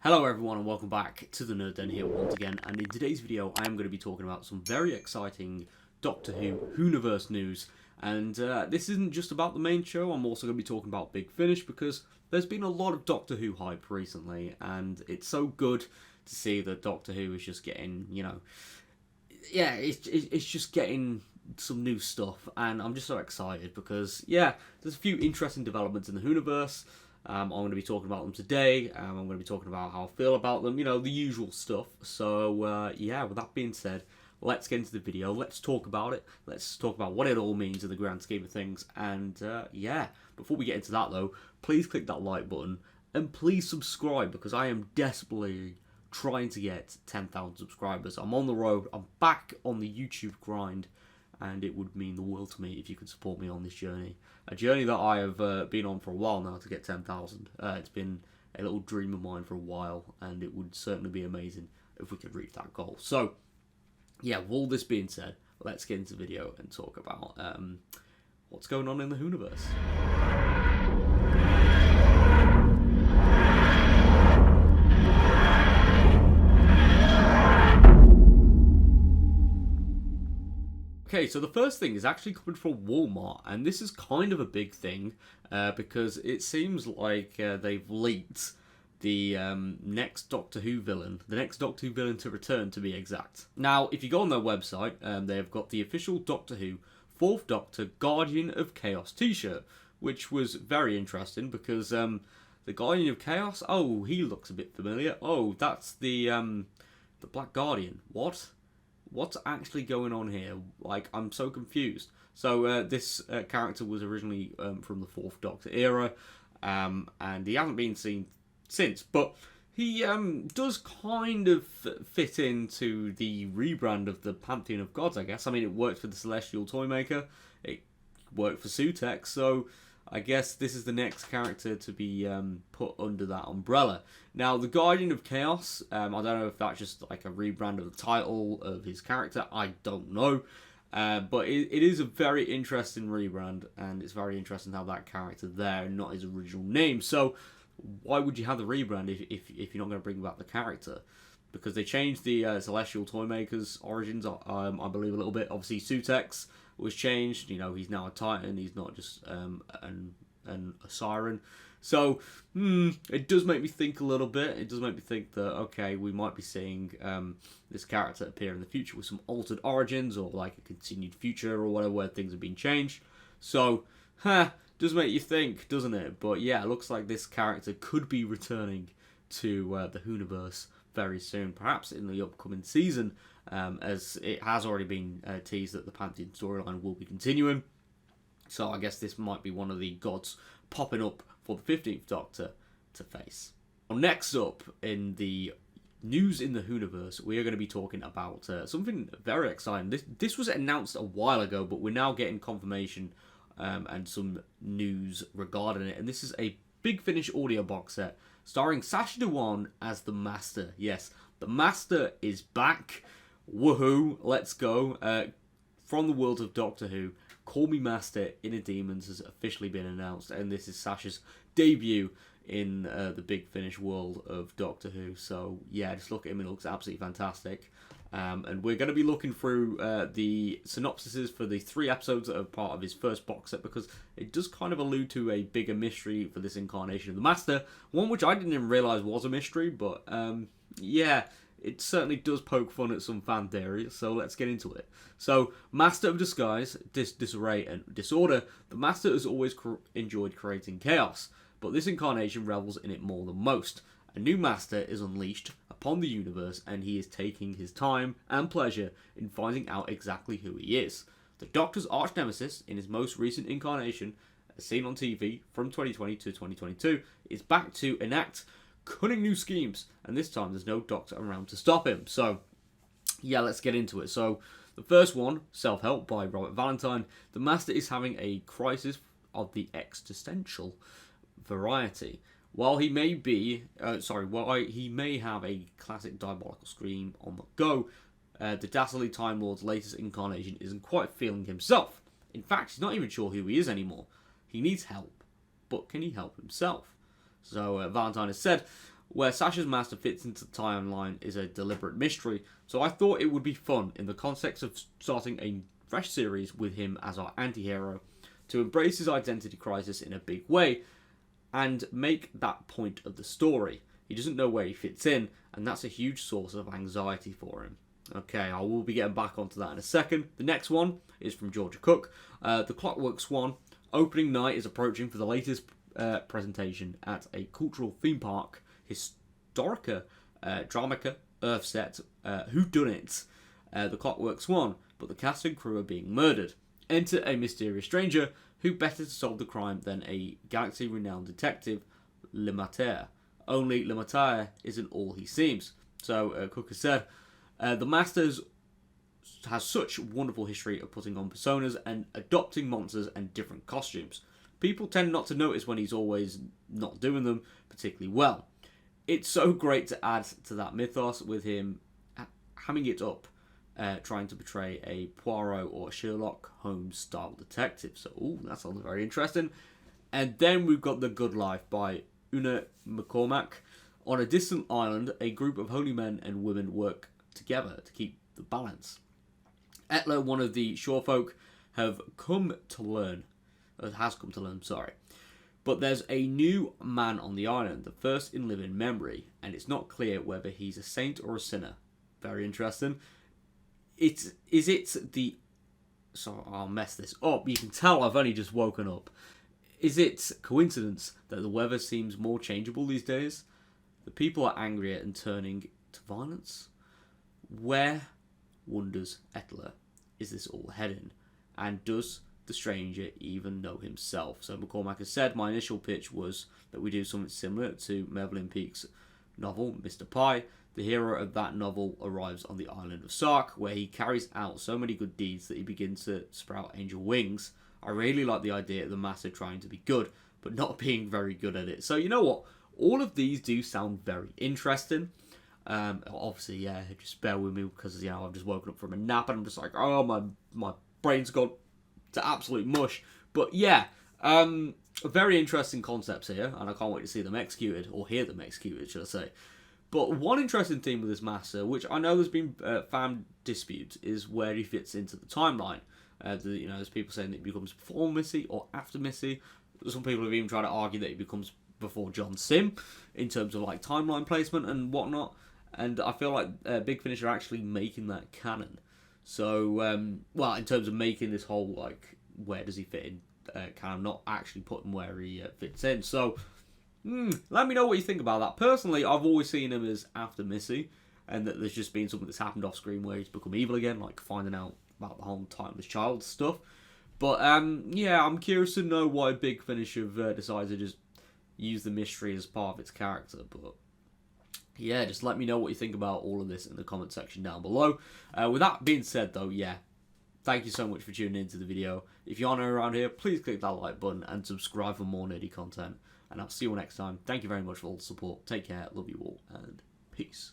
Hello everyone and welcome back to the Nerd Den here once again, and in today's video I am going to be talking about some very exciting Doctor Who Whoniverse news. And this isn't just about the main show, I'm also going to be talking about Big Finish because there's been a lot of Doctor Who hype recently, and it's so good to see that Doctor Who is just getting, it's just getting some new stuff, and I'm just so excited because, there's a few interesting developments in the Whoniverse. I'm going to be talking about them today. I'm going to be talking about how I feel about them, the usual stuff. So, with that being said, let's get into the video. Let's talk about it. Let's talk about what it all means in the grand scheme of things. And, before we get into that, though, please click that like button and please subscribe because I am desperately trying to get 10,000 subscribers. I'm on the road. I'm back on the YouTube grind. And it would mean the world to me if you could support me on this journey. A journey that I have been on for a while now to get 10,000. It's been a little dream of mine for a while, and it would certainly be amazing if we could reach that goal. So, with all this being said, let's get into the video and talk about what's going on in the Whoniverse. Okay, so the first thing is actually coming from Walmart, and this is kind of a big thing because it seems like they've leaked the next Doctor Who villain, the next Doctor Who villain to return, to be exact. Now, if you go on their website, they've got the official Doctor Who 4th Doctor Guardian of Chaos t-shirt, which was very interesting because the Guardian of Chaos, oh, he looks a bit familiar. Oh, that's the Black Guardian. What? What's actually going on here? Like, I'm so confused. So, this character was originally from the 4th Doctor era, and he hasn't been seen since, but he does kind of fit into the rebrand of the Pantheon of Gods, I guess. I mean, it worked for the Celestial Toymaker, it worked for Sutex, so I guess this is the next character to be put under that umbrella. Now, the Guardian of Chaos, I don't know if that's just like a rebrand of the title of his character, I don't know. But it is a very interesting rebrand, and it's very interesting to have that character there and not his original name. So, why would you have the rebrand if you're not going to bring back the character? Because they changed the Celestial Toymaker's origins, I believe, a little bit. Obviously, Sutex was changed. He's now a Titan. He's not just a Siren. So, it does make me think a little bit. It does make me think that, okay, we might be seeing this character appear in the future with some altered origins or like a continued future or whatever where things have been changed. So, does make you think, doesn't it? But yeah, it looks like this character could be returning to the Whoniverse very soon, perhaps in the upcoming season, as it has already been teased that the Pantheon storyline will be continuing. So I guess this might be one of the gods popping up for the 15th Doctor to face. Well, next up in the news in the Whoniverse, we are going to be talking about something very exciting. This was announced a while ago, but we're now getting confirmation and some news regarding it. And this is a Big Finish audio box set starring Sacha Dhawan as the Master. Yes, the Master is back. Woohoo, let's go. From the world of Doctor Who, Call Me Master, Inner Demons has officially been announced, and this is Sacha's debut in the Big Finish world of Doctor Who. So yeah, just look at him, it looks absolutely fantastic. And we're going to be looking through the synopsises for the 3 episodes that are part of his first box set, because it does kind of allude to a bigger mystery for this incarnation of the Master, one which I didn't even realise was a mystery, but it certainly does poke fun at some fan theories, so let's get into it. So, Master of Disguise, Disarray and Disorder, the Master has always enjoyed creating chaos, but this incarnation revels in it more than most. A new Master is unleashed upon the universe, and he is taking his time and pleasure in finding out exactly who he is. The Doctor's arch nemesis, in his most recent incarnation, as seen on TV from 2020 to 2022, is back to enact cunning new schemes, and this time there's no Doctor around to stop him. So, let's get into it. So, the first one, Self-Help by Robert Valentine. The Master is having a crisis of the existential variety. While he may have a classic diabolical scream on the go, the dastardly Time Lord's latest incarnation isn't quite feeling himself. In fact, he's not even sure who he is anymore. He needs help, but can he help himself? So Valentine has said, Where Sasha's master fits into the timeline is a deliberate mystery, so I thought it would be fun in the context of starting a fresh series with him as our anti-hero to embrace his identity crisis in a big way and make that point of the story. He doesn't know where he fits in, and that's a huge source of anxiety for him. Okay, I will be getting back onto that in a second. The next one is from Georgia Cook. The Clockwork Swan. Opening night is approaching for the latest presentation at a cultural theme park, Historica, Dramica, Earthset, Whodunit, The Clockwork Swan, but the cast and crew are being murdered. Enter a mysterious stranger, who better to solve the crime than a galaxy-renowned detective, Le Mater. Only Le Mater isn't all he seems. So, Cook has said, the Masters has such wonderful history of putting on personas and adopting monsters and different costumes. People tend not to notice when he's always not doing them particularly well. It's so great to add to that mythos with him hamming it up, trying to portray a Poirot or Sherlock Holmes style detective. So, ooh, that sounds very interesting. And then we've got The Good Life by Una McCormack. On a distant island, a group of holy men and women work together to keep the balance. Etler, one of the shorefolk, has come to learn, but there's a new man on the island, the first in living memory, and it's not clear whether he's a saint or a sinner. Very interesting. So I'll mess this up. You can tell I've only just woken up. Is it coincidence that the weather seems more changeable these days? The people are angrier and turning to violence? Where, wonders Etler, is this all heading? And does the stranger even know himself? So McCormack has said, my initial pitch was that we do something similar to Mervyn Peake's novel, Mr. Pie. The hero of that novel arrives on the island of Sark, where he carries out so many good deeds that he begins to sprout angel wings. I really like the idea of the Master trying to be good, but not being very good at it. So you know what? All of these do sound very interesting. Obviously, yeah, just bear with me because, you know, I've just woken up from a nap and I'm just like, oh, my brain's gone to absolute mush. But yeah, very interesting concepts here, and I can't wait to see them executed, or hear them executed, should I say. But one interesting theme with this Master, which I know there's been fan dispute, is where he fits into the timeline. There's people saying that he becomes before Missy or after Missy. Some people have even tried to argue that he becomes before John Sim in terms of like timeline placement and whatnot. And I feel like Big Finish are actually making that canon. So, in terms of making this whole like where does he fit in canon, not actually putting where he fits in. So, let me know what you think about that. Personally, I've always seen him as after Missy, and that there's just been something that's happened off screen where he's become evil again, like finding out about the whole Timeless Child stuff. But I'm curious to know why Big Finish have decided to just use the mystery as part of its character. But yeah, just let me know what you think about all of this in the comment section down below. With that being said, though, yeah, thank you so much for tuning into the video. If you're new around here, please click that like button and subscribe for more nerdy content. And I'll see you all next time. Thank you very much for all the support. Take care, love you all, and peace.